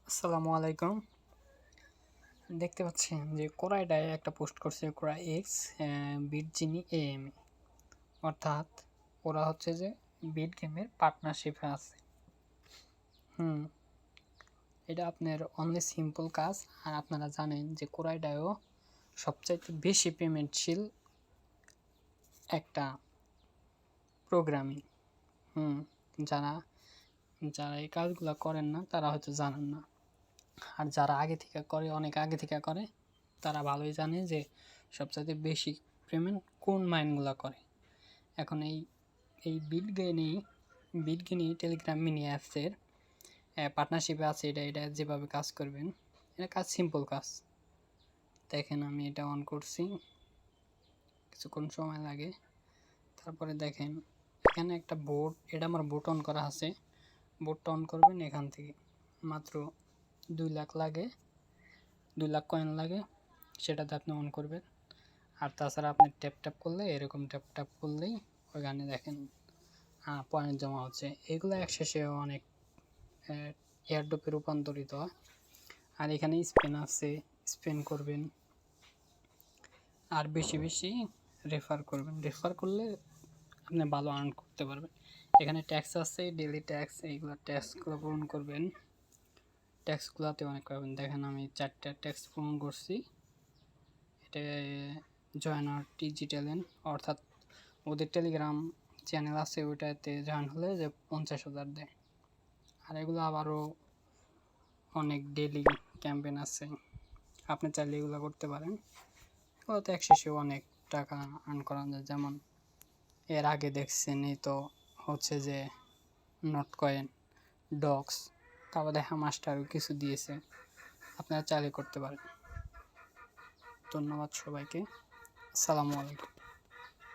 আসসালামু আলাইকুম। দেখতে পাচ্ছেন যে কোরাইডায় একটা পোস্ট করছে কোরা এক্স বিট জিনি এএমই, অর্থাৎ ওরা হচ্ছে যে বিট গেমের পার্টনারশিপে আছে। এটা আপনার অনলি সিম্পল কাজ। আর আপনারা জানেন যে কোরাইডায়ও সবচাইতে বেশি পেমেন্টশীল একটা প্রোগ্রামিং। যারা যারা এই কাজগুলো করেন না তারা হয়তো জানেন না, আর যারা আগে থেকে করে, অনেক আগে থেকে করে, তারা ভালোই জানে যে সবচাইতে বেশি পেমেন্ট কোন মাইনগুলো করে। এখন এই এই বিটগেনি টেলিগ্রাম মিনি অ্যাপসের পার্টনারশিপে আছে। এটা যেভাবে কাজ করবেন, এটা কাজ সিম্পল কাজ। দেখেন আমি এটা অন করছি, কিছুক্ষণ সময় লাগে। তারপরে দেখেন এখানে একটা বোর্ড, এটা আমার বোট অন করা আছে। বোর্ডটা অন করবেন এখান থেকে, মাত্র 2 লাখ লাগে, 2 লাখ কয়েন লাগে, সেটাতে আপনি অন করবেন। আর তাছাড়া আপনি ট্যাপ করলে, এরকম ট্যাপ করলেই ওইখানে দেখেন পয়েন্ট জমা হচ্ছে। এগুলো একশেষে অনেক এয়ারড্রপে রূপান্তরিত হয়। আর এখানে স্পেন আছে, স্পেন করবেন আর বেশি বেশি রেফার করবেন। রেফার করলে আপনি ভালো আর্ন করতে পারবেন। এখানে ট্যাক্স আছে, ডেইলি ট্যাক্স, এইগুলো ট্যাক্সগুলো পূরণ করবেন। ট্যাক্সগুলোতে অনেক পাবেন। দেখেন আমি 4টা ট্যাক্স পূরণ করছি। এটা জয়েন আর ডিজিটালেন, অর্থাৎ ওদের টেলিগ্রাম চ্যানেল আছে, ওইটাতে জয়েন হলে যে 50,000 দেয়। আর এগুলো আবারও অনেক ডেইলি ক্যাম্পেইন আছে, আপনি চাইলে এগুলো করতে পারেন। এগুলোতে একশেষে অনেক টাকা আর্ন করা যায়। যেমন এর আগে দেখছেন এই তো হচ্ছে যে নট কয়েন, ডগস, তারপর দেখা মাস্টারও কিছু দিয়েছে, আপনারা চাইলে করতে পারেন। ধন্যবাদ সবাইকে। আসসালামু আলাইকুম।